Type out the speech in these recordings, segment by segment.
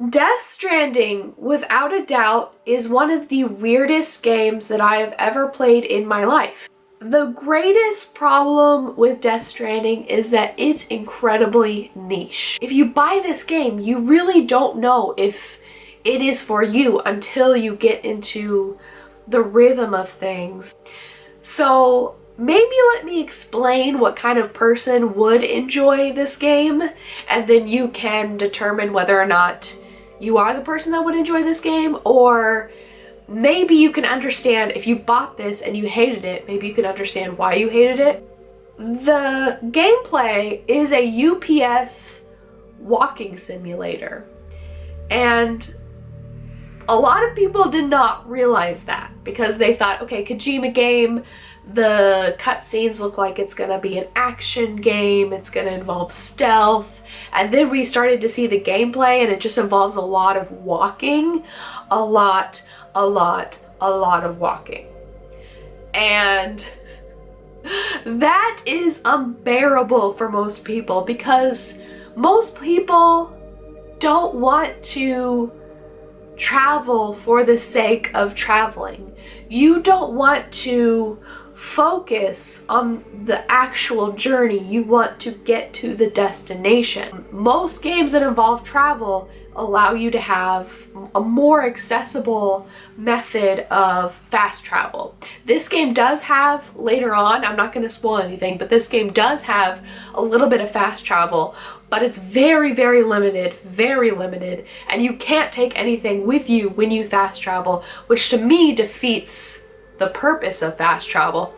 Death Stranding, without a doubt, is one of the weirdest games that I have ever played in my life. The greatest problem with Death Stranding is that it's incredibly niche. If you buy this game, you really don't know if it is for you until you get into the rhythm of things. So maybe let me explain what kind of person would enjoy this game, and then you can determine whether or not you are the person that would enjoy this game, or maybe you can understand if you bought this and you hated it, maybe you can understand why you hated it. The gameplay is a UPS walking simulator, and a lot of people did not realize that because they thought, okay, Kojima game, the cutscenes look like it's gonna be an action game, it's gonna involve stealth, and then we started to see the gameplay and it just involves a lot of walking, a lot of walking. And that is unbearable for most people because most people don't want to travel for the sake of traveling. You don't want to focus on the actual journey. You want to get to the destination. Most games that involve travel allow you to have a more accessible method of fast travel. This game does have, later on, I'm not going to spoil anything, but this game does have a little bit of fast travel, but it's very limited, and you can't take anything with you when you fast travel, which to me defeats the purpose of fast travel.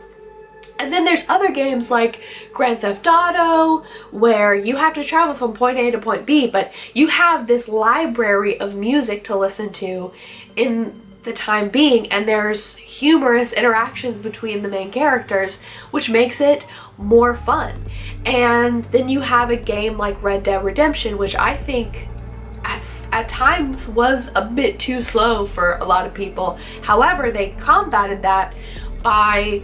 And then there's other games like Grand Theft Auto where you have to travel from point A to point B, but you have this library of music to listen to in the time being, and there's humorous interactions between the main characters, which makes it more fun. And then you have a game like Red Dead Redemption, which I think at times was a bit too slow for a lot of people. However, they combated that by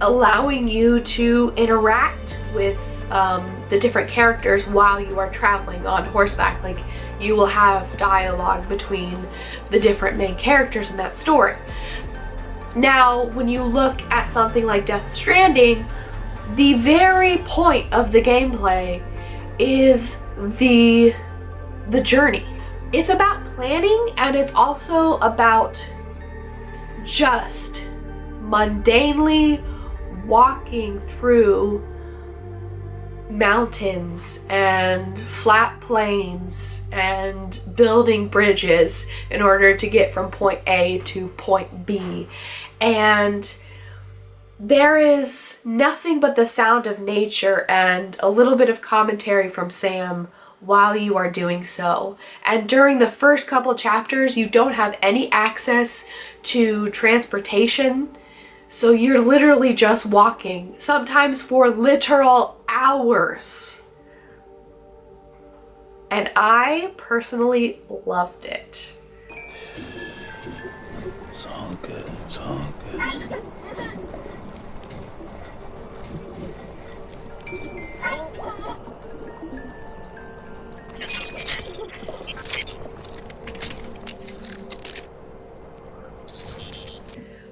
allowing you to interact with the different characters while you are traveling on horseback. Like, you will have dialogue between the different main characters in that story. Now, when you look at something like Death Stranding, the very point of the gameplay is the journey. It's about planning, and it's also about just mundanely walking through mountains and flat plains and building bridges in order to get from point A to point B. And there is nothing but the sound of nature and a little bit of commentary from Sam while you are doing so. And during the first couple chapters, you don't have any access to transportation, so you're literally just walking, sometimes for literal hours. And I personally loved it. It's all good, it's all good.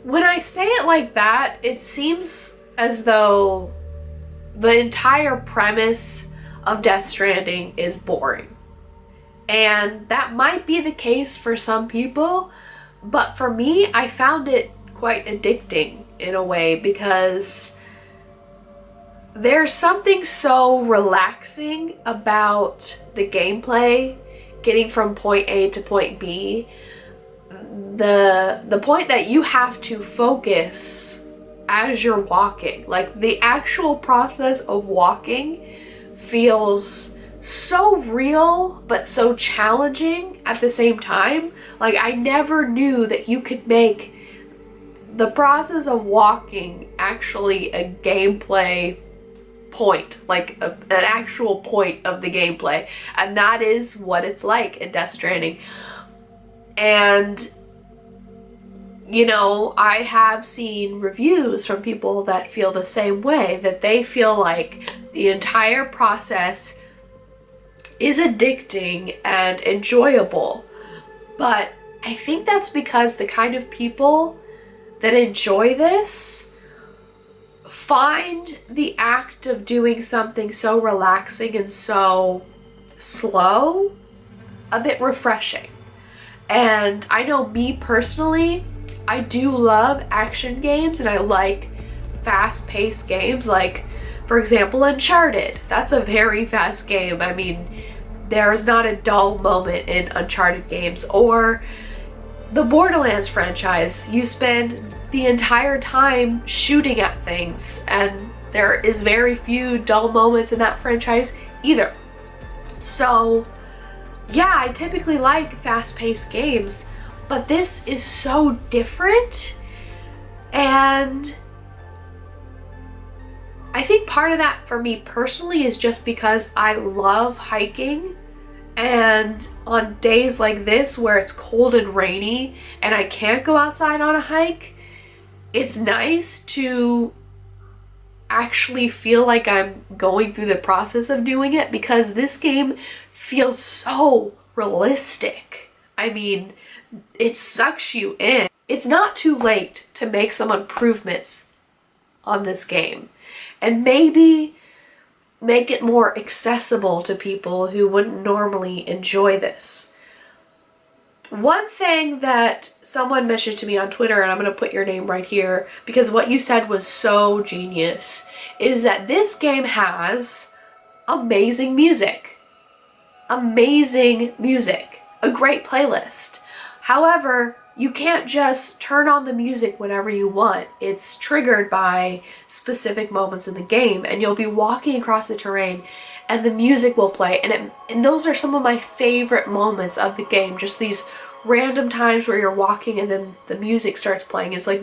When I say it like that, it seems as though the entire premise of Death Stranding is boring. And that might be the case for some people, but for me, I found it quite addicting in a way because there's something so relaxing about the gameplay, getting from point A to point B. The point that you have to focus as you're walking, like the actual process of walking feels so real but so challenging at the same time. Like, I never knew that you could make the process of walking actually a gameplay point, like an actual point of the gameplay, and that is what it's like in Death Stranding. And you know, I have seen reviews from people that feel the same way, that they feel like the entire process is addicting and enjoyable, But I think that's because the kind of people that enjoy this find the act of doing something so relaxing and so slow a bit refreshing. And I know me personally, I do love action games and I like fast-paced games, like for example Uncharted. That's a very fast game. I mean, there is not a dull moment in Uncharted games. Or the Borderlands franchise. You spend the entire time shooting at things and there is very few dull moments in that franchise either. So yeah, I typically like fast-paced games, but this is so different. And I think part of that for me personally is just because I love hiking, and on days like this where it's cold and rainy and I can't go outside on a hike, it's nice to actually feel like I'm going through the process of doing it, because this game feels so realistic. I mean, it sucks you in. It's not too late to make some improvements on this game and maybe make it more accessible to people who wouldn't normally enjoy this. One thing that someone mentioned to me on Twitter, and I'm going to put your name right here because what you said was so genius, is that this game has amazing music. Amazing music. A great playlist. However, you can't just turn on the music whenever you want. It's triggered by specific moments in the game, and you'll be walking across the terrain and the music will play, and those are some of my favorite moments of the game. Just these random times where you're walking and then the music starts playing. It's like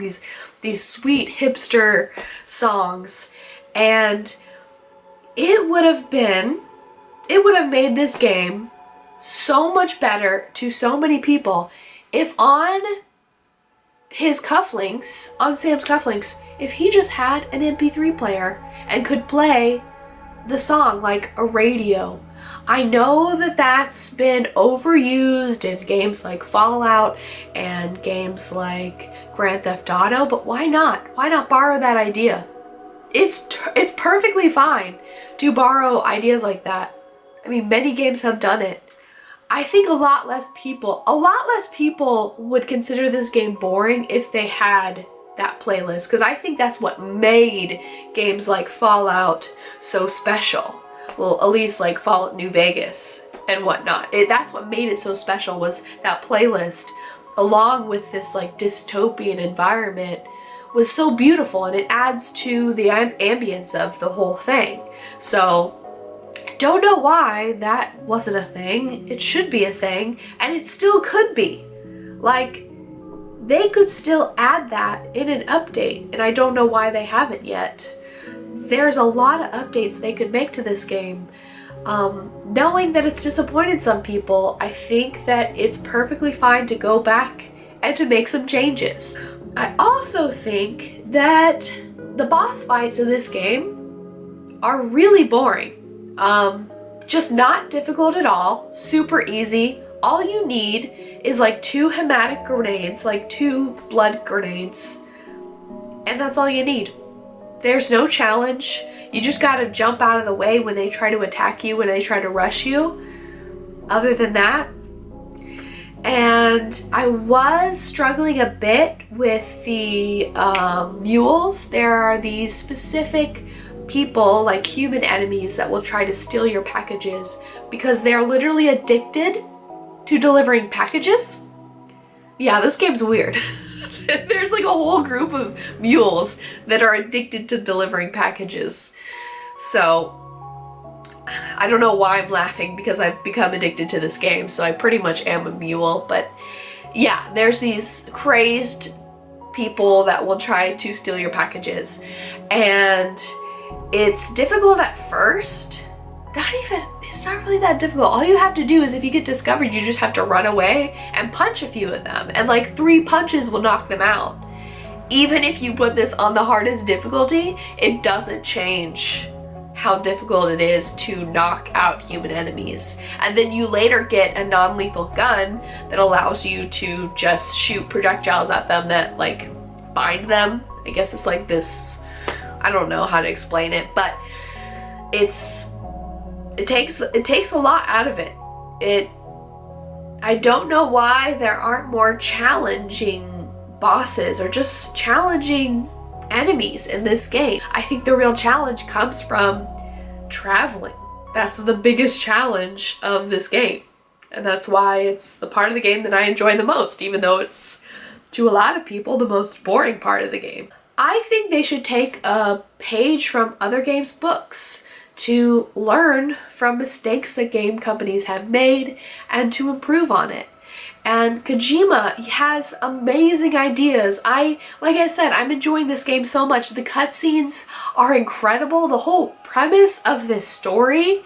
these sweet hipster songs, and it would have made this game so much better to so many people if on his cufflinks, on Sam's cufflinks, if he just had an MP3 player and could play the song like a radio. I know that that's been overused in games like Fallout and games like Grand Theft Auto, but why not? Why not borrow that idea? It's perfectly fine to borrow ideas like that. I mean, many games have done it. I think a lot less people would consider this game boring if they had that playlist, because I think that's what made games like Fallout so special. Well, at least like Fallout New Vegas and whatnot. That's what made it so special, was that playlist, along with this like dystopian environment, was so beautiful, and it adds to the ambience of the whole thing. So don't know why that wasn't a thing. It should be a thing, and it still could be. Like, they could still add that in an update, and I don't know why they haven't yet. There's a lot of updates they could make to this game. Knowing that it's disappointed some people, I think that it's perfectly fine to go back and to make some changes. I also think that the boss fights in this game are really boring. Just not difficult at all, super easy. All you need is like 2 hematic grenades, like 2 blood grenades, and that's all you need. There's no challenge. You just gotta jump out of the way when they try to attack you, when they try to rush you. Other than that, and I was struggling a bit with the mules. There are these specific people, like human enemies, that will try to steal your packages because they're literally addicted to delivering packages. Yeah, this game's weird. There's like a whole group of mules that are addicted to delivering packages. So I don't know why I'm laughing, because I've become addicted to this game, so I pretty much am a mule. But yeah, there's these crazed people that will try to steal your packages, and it's difficult at first. It's not really that difficult. All you have to do is, if you get discovered, you just have to run away and punch a few of them, and like 3 punches will knock them out. Even if you put this on the hardest difficulty, it doesn't change how difficult it is to knock out human enemies. And then you later get a non-lethal gun that allows you to just shoot projectiles at them that like bind them. I guess it's like this, I don't know how to explain it, but it takes a lot out of it. I don't know why there aren't more challenging bosses or just challenging enemies in this game. I think the real challenge comes from traveling. That's the biggest challenge of this game. And that's why it's the part of the game that I enjoy the most, even though it's, to a lot of people, the most boring part of the game. I think they should take a page from other games' books to learn from mistakes that game companies have made and to improve on it. And Kojima has amazing ideas. Like I said, I'm enjoying this game so much. The cutscenes are incredible. The whole premise of this story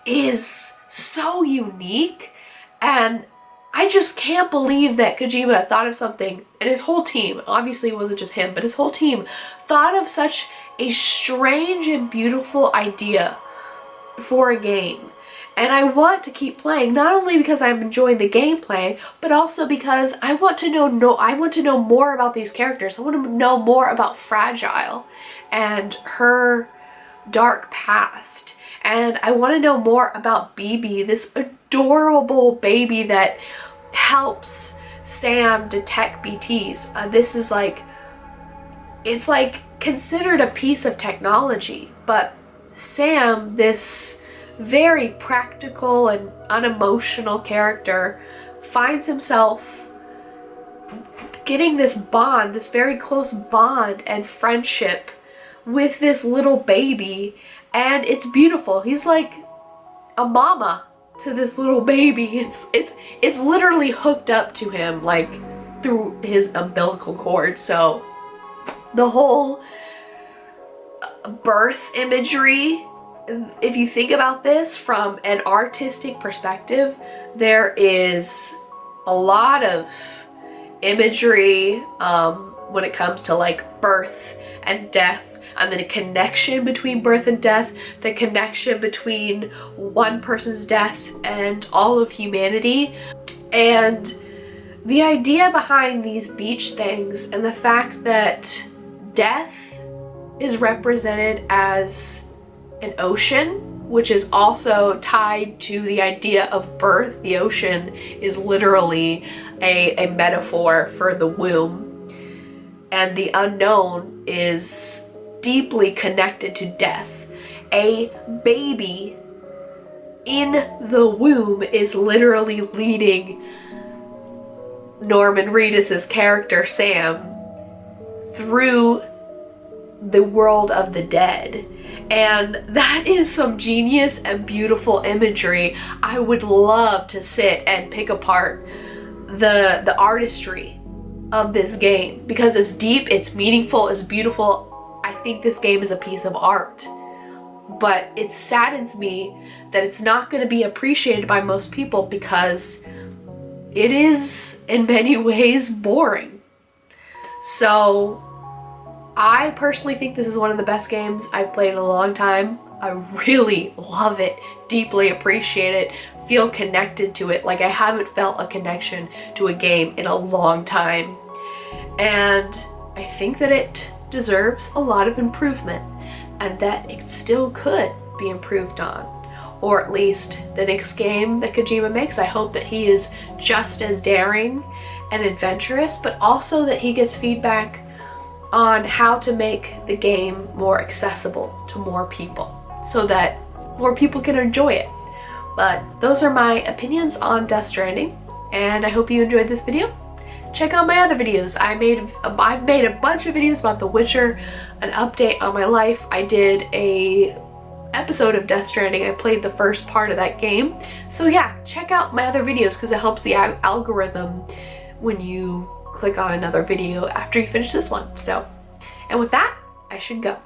is so unique. And I just can't believe that Kojima thought of something, and his whole team, obviously it wasn't just him, but his whole team thought of such a strange and beautiful idea for a game. And I want to keep playing, not only because I'm enjoying the gameplay, but also because I want to know more about these characters. I want to know more about Fragile and her dark past. And I want to know more about Bibi, this adorable baby that helps Sam detect BTs. This is like, it's like considered a piece of technology, but Sam, this very practical and unemotional character, finds himself getting this bond, this very close bond and friendship with this little baby, and it's beautiful. He's like a mama to this little baby. It's literally hooked up to him like through his umbilical cord. So the whole birth imagery, if you think about this from an artistic perspective, there is a lot of imagery when it comes to like birth and death, and then a connection between birth and death, the connection between one person's death and all of humanity. And the idea behind these beach things and the fact that death is represented as an ocean, which is also tied to the idea of birth. The ocean is literally a metaphor for the womb, and the unknown is deeply connected to death. A baby in the womb is literally leading Norman Reedus's character Sam through the world of the dead. And that is some genius and beautiful imagery. I would love to sit and pick apart the artistry of this game, because it's deep, it's meaningful, it's beautiful. I think this game is a piece of art. But it saddens me that it's not going to be appreciated by most people because it is in many ways boring. So I personally think this is one of the best games I've played in a long time. I really love it, deeply appreciate it, feel connected to it like I haven't felt a connection to a game in a long time. And I think that it deserves a lot of improvement, and that it still could be improved on. Or at least the next game that Kojima makes, I hope that he is just as daring and adventurous, but also that he gets feedback on how to make the game more accessible to more people so that more people can enjoy it. But those are my opinions on Death Stranding, and I hope you enjoyed this video. Check out my other videos. I've made a bunch of videos about The Witcher, an update on my life. I did a episode of Death Stranding. I played the first part of that game. So yeah, check out my other videos because it helps the algorithm when you click on another video after you finish this one. So, and with that, I should go.